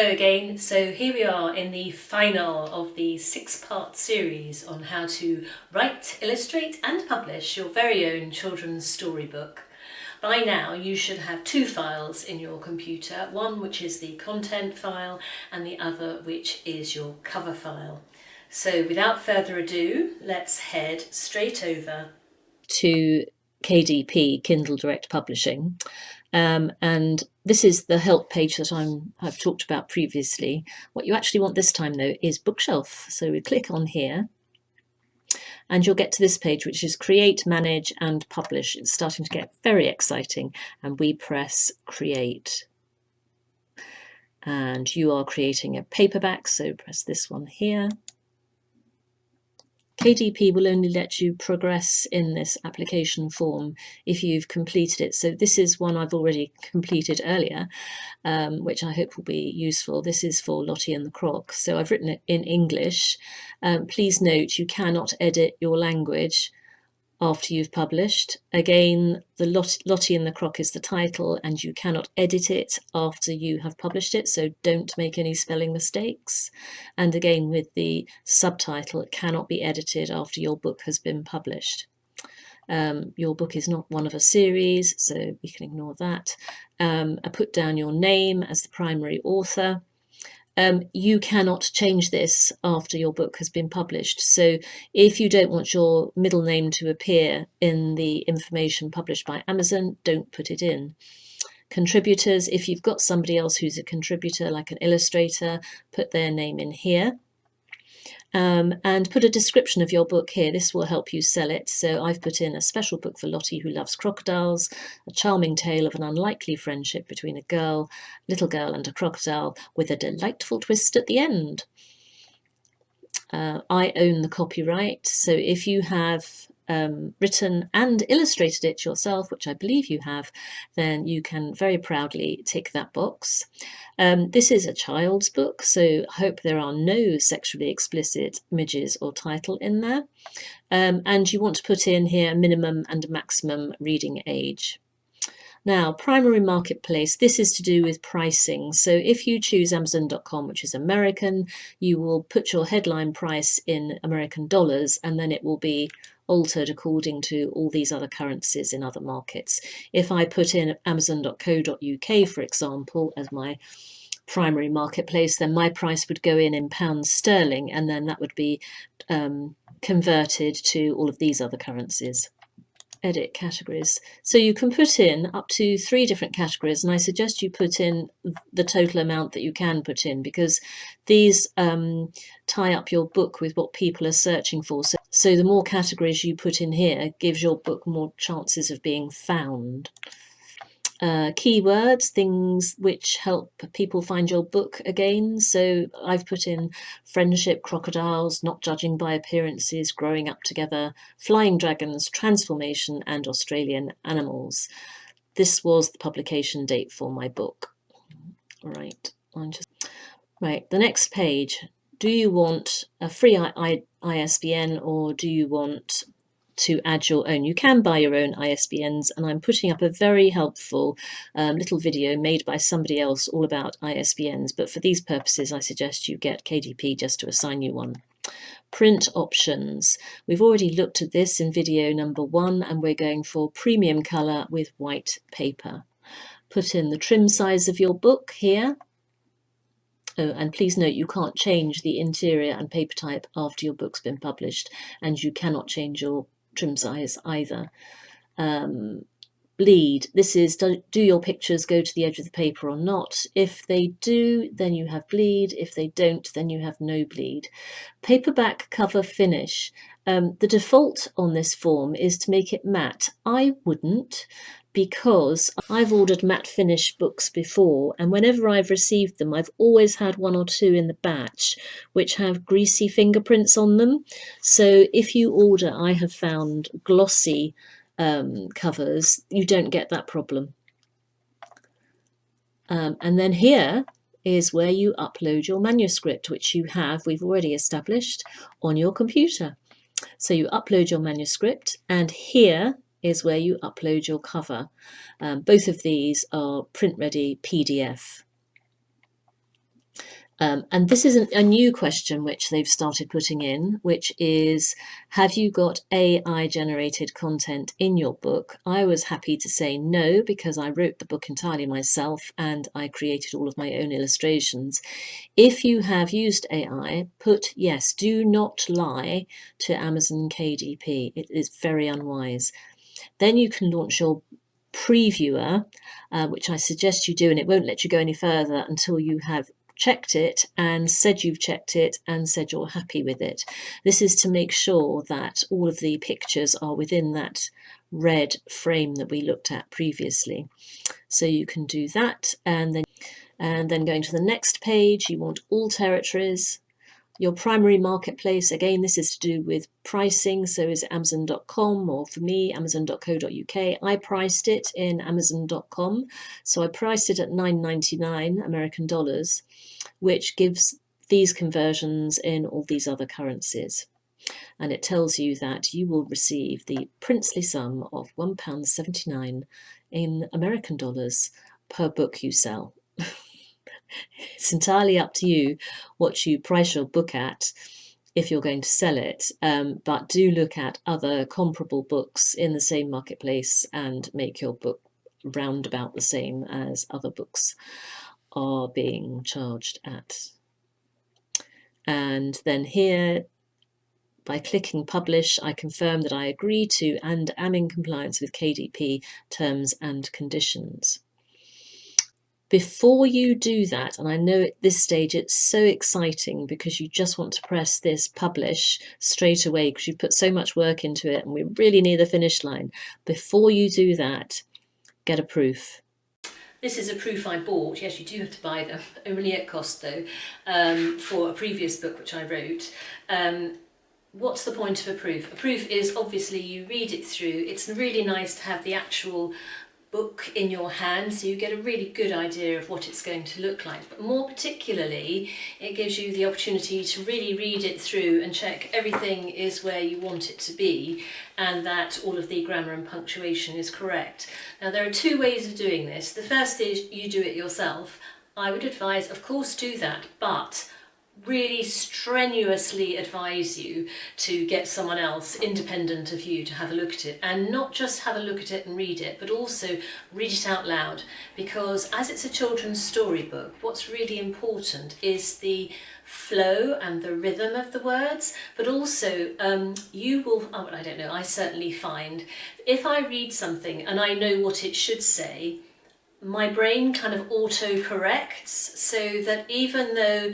Hello again. So here we are in the final of the 6-part series on how to write, illustrate and publish your very own children's storybook. By now you should have 2 files in your computer, one which is the content file and the other which is your cover file. So without further ado, let's head straight over to KDP, Kindle Direct Publishing. And this is the help page that I've talked about previously. What you actually want this time though is bookshelf. So we click on here and you'll get to this page, which is create, manage and publish. It's starting to get very exciting, and we press create. And you are creating a paperback, so press this one here. KDP will only let you progress in this application form if you've completed it. So this is one I've already completed earlier, which I hope will be useful. This is for Lottie and the Croc. So I've written it in English. Please note you cannot edit your language after you've published. Again, the Lottie and the Croc is the title and you cannot edit it after you have published it, so don't make any spelling mistakes. And again, with the subtitle, it cannot be edited after your book has been published. Your book is not one of a series, so we can ignore that. I put down your name as the primary author. You cannot change this after your book has been published. So if you don't want your middle name to appear in the information published by Amazon, don't put it in. Contributors, if you've got somebody else who's a contributor, like an illustrator, put their name in here. And put a description of your book here. This will help you sell it. So I've put in a special book for Lottie who loves crocodiles, a charming tale of an unlikely friendship between a little girl and a crocodile with a delightful twist at the end. I own the copyright, so if you have written and illustrated it yourself, which I believe you have, then you can very proudly tick that box. This is a child's book, so I hope there are no sexually explicit images or title in there. And you want to put in here a minimum and a maximum reading age. Now, primary marketplace, this is to do with pricing. So if you choose Amazon.com, which is American, you will put your headline price in American dollars, and then it will be altered according to all these other currencies in other markets. If I put in Amazon.co.uk, for example, as my primary marketplace, then my price would go in pounds sterling, and then that would be converted to all of these other currencies. Edit categories. So you can put in up to 3 different categories, and I suggest you put in the total amount that you can put in, because these tie up your book with what people are searching for. So the more categories you put in here gives your book more chances of being found. Keywords, things which help people find your book again. So I've put in friendship, crocodiles, not judging by appearances, growing up together, flying dragons, transformation and Australian animals. This was the publication date for my book. Right, the next page. Do you want a free ISBN or do you want to add your own? You can buy your own ISBNs, and I'm putting up a very helpful little video made by somebody else all about ISBNs, but for these purposes I suggest you get KDP just to assign you one. Print options. We've already looked at this in video number 1, and we're going for premium colour with white paper. Put in the trim size of your book here. Oh, and please note you can't change the interior and paper type after your book's been published, and you cannot change your trim size either. Bleed. This is, do your pictures go to the edge of the paper or not? If they do, then you have bleed. If they don't, then you have no bleed. Paperback cover finish. The default on this form is to make it matte. I wouldn't, because I've ordered matte finish books before, and whenever I've received them, I've always had 1 or 2 in the batch which have greasy fingerprints on them. So if you order, I have found glossy covers, you don't get that problem. And then here is where you upload your manuscript, which we've already established, on your computer. So you upload your manuscript, and here is where you upload your cover. Both of these are print ready PDF. And this is a new question which they've started putting in, which is, have you got AI generated content in your book? I was happy to say no, because I wrote the book entirely myself and I created all of my own illustrations. If you have used AI, put yes. Do not lie to Amazon KDP. It is very unwise. Then you can launch your previewer, which I suggest you do, and it won't let you go any further until you have checked it and said you've checked it and said you're happy with it. This is to make sure that all of the pictures are within that red frame that we looked at previously. So you can do that, and then going to the next page, you want all territories. Your primary marketplace, again, this is to do with pricing. So is it Amazon.com, or for me, Amazon.co.uk. I priced it in Amazon.com. So I priced it at $9.99 American dollars, which gives these conversions in all these other currencies. And it tells you that you will receive the princely sum of £1.79 in American dollars per book you sell. It's entirely up to you what you price your book at if you're going to sell it, but do look at other comparable books in the same marketplace and make your book round about the same as other books are being charged at. And then here, by clicking publish, I confirm that I agree to and am in compliance with KDP terms and conditions. Before you do that, and I know at this stage it's so exciting because you just want to press this publish straight away because you've put so much work into it and we're really near the finish line. Before you do that, get a proof. This is a proof I bought. Yes, you do have to buy them, only at cost though, for a previous book which I wrote. What's the point of a proof? A proof is obviously you read it through. It's really nice to have the actual book in your hand, so you get a really good idea of what it's going to look like. But more particularly, it gives you the opportunity to really read it through and check everything is where you want it to be and that all of the grammar and punctuation is correct. Now, there are two ways of doing this. The first is you do it yourself. I would advise, of course, do that, but really strenuously advise you to get someone else independent of you to have a look at it, and not just have a look at it and read it, but also read it out loud, because as it's a children's storybook, what's really important is the flow and the rhythm of the words, but also you will, I don't know, I certainly find if I read something and I know what it should say, my brain kind of auto-corrects, so that even though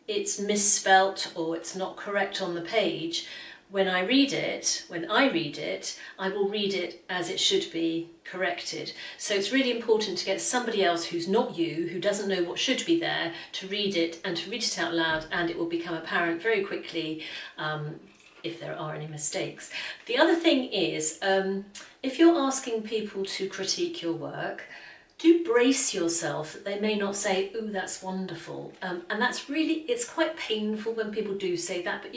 it's misspelt or it's not correct on the page, when I read it, I will read it as it should be corrected. So it's really important to get somebody else who's not you, who doesn't know what should be there, to read it and to read it out loud, and it will become apparent very quickly if there are any mistakes. The other thing is, if you're asking people to critique your work, do brace yourself that they may not say, "Ooh, that's wonderful." And that's really, it's quite painful when people do say that, but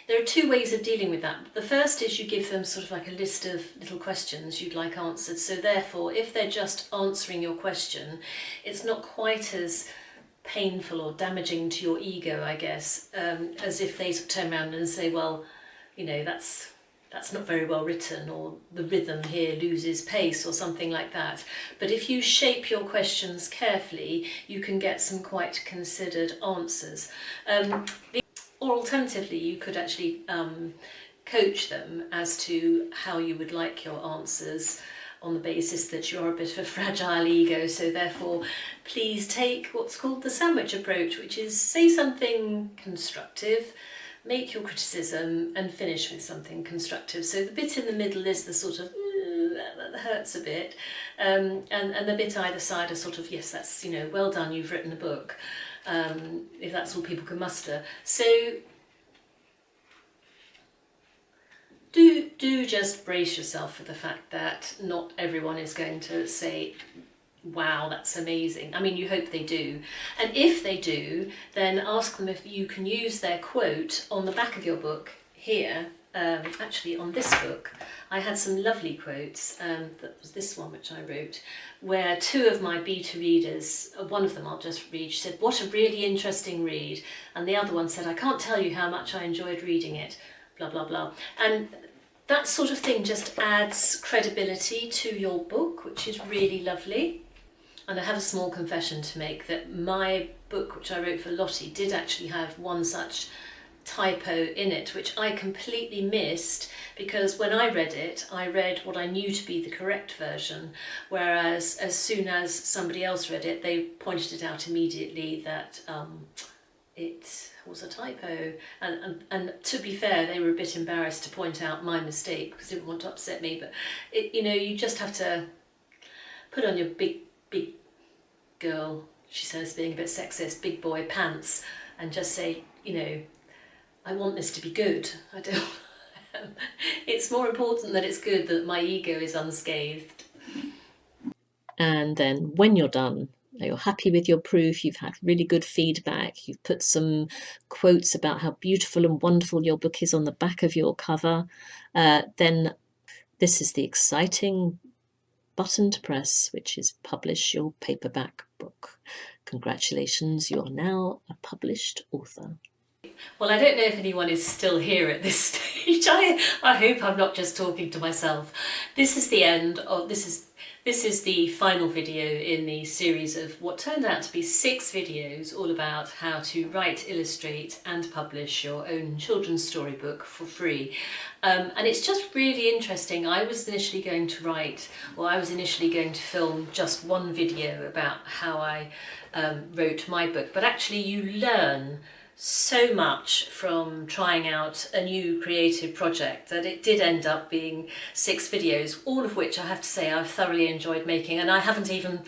there are two ways of dealing with that. The first is you give them sort of like a list of little questions you'd like answered. So therefore, if they're just answering your question, it's not quite as painful or damaging to your ego, I guess, as if they turn around and say, well, you know, that's not very well written, or the rhythm here loses pace, or something like that. But if you shape your questions carefully, you can get some quite considered answers. Or alternatively, you could actually coach them as to how you would like your answers, on the basis that you're a bit of a fragile ego, so therefore please take what's called the sandwich approach, which is say something constructive, make your criticism, and finish with something constructive. So the bit in the middle is the sort of that hurts a bit, and the bit either side are sort of, yes, that's, you know, well done, you've written a book, if that's all people can muster. So do just brace yourself for the fact that not everyone is going to say, wow, that's amazing. I mean, you hope they do. And if they do, then ask them if you can use their quote on the back of your book here actually on this book, I had some lovely quotes. That was this one which I wrote, where two of my beta readers, one of them I'll just read, she said, "What a really interesting read," and the other one said, "I can't tell you how much I enjoyed reading it," blah, blah, blah. And that sort of thing just adds credibility to your book, which is really lovely. And I have a small confession to make, that my book, which I wrote for Lottie, did actually have one such typo in it, which I completely missed, because when I read what I knew to be the correct version, whereas as soon as somebody else read it, they pointed it out immediately that it was a typo, and to be fair, they were a bit embarrassed to point out my mistake because they didn't want to upset me. But you just have to put on your big girl, she says, being a bit sexist, big boy pants, and just say, I want this to be good. I don't. It's more important that it's good, that my ego is unscathed. And then when you're done, you're happy with your proof, you've had really good feedback, you've put some quotes about how beautiful and wonderful your book is on the back of your cover, then this is the exciting button to press, which is publish your paperback book. Congratulations, you're now a published author. Well, I don't know if anyone is still here at this stage. I hope I'm not just talking to myself. This is the end of, this is the final video in the series of what turned out to be 6 videos all about how to write, illustrate and publish your own children's storybook for free. And it's just really interesting. I was initially going to film just one video about how I wrote my book, but actually you learn so much from trying out a new creative project that it did end up being 6 videos, all of which I have to say I've thoroughly enjoyed making, and I haven't even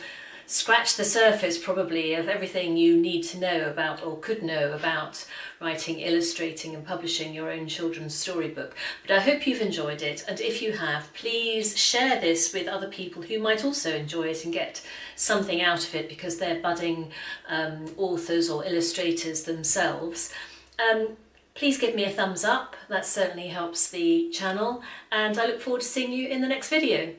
scratched the surface probably of everything you need to know about or could know about writing, illustrating and publishing your own children's storybook. But I hope you've enjoyed it, and if you have, please share this with other people who might also enjoy it and get something out of it because they're budding authors or illustrators themselves. Please give me a thumbs up, that certainly helps the channel, and I look forward to seeing you in the next video.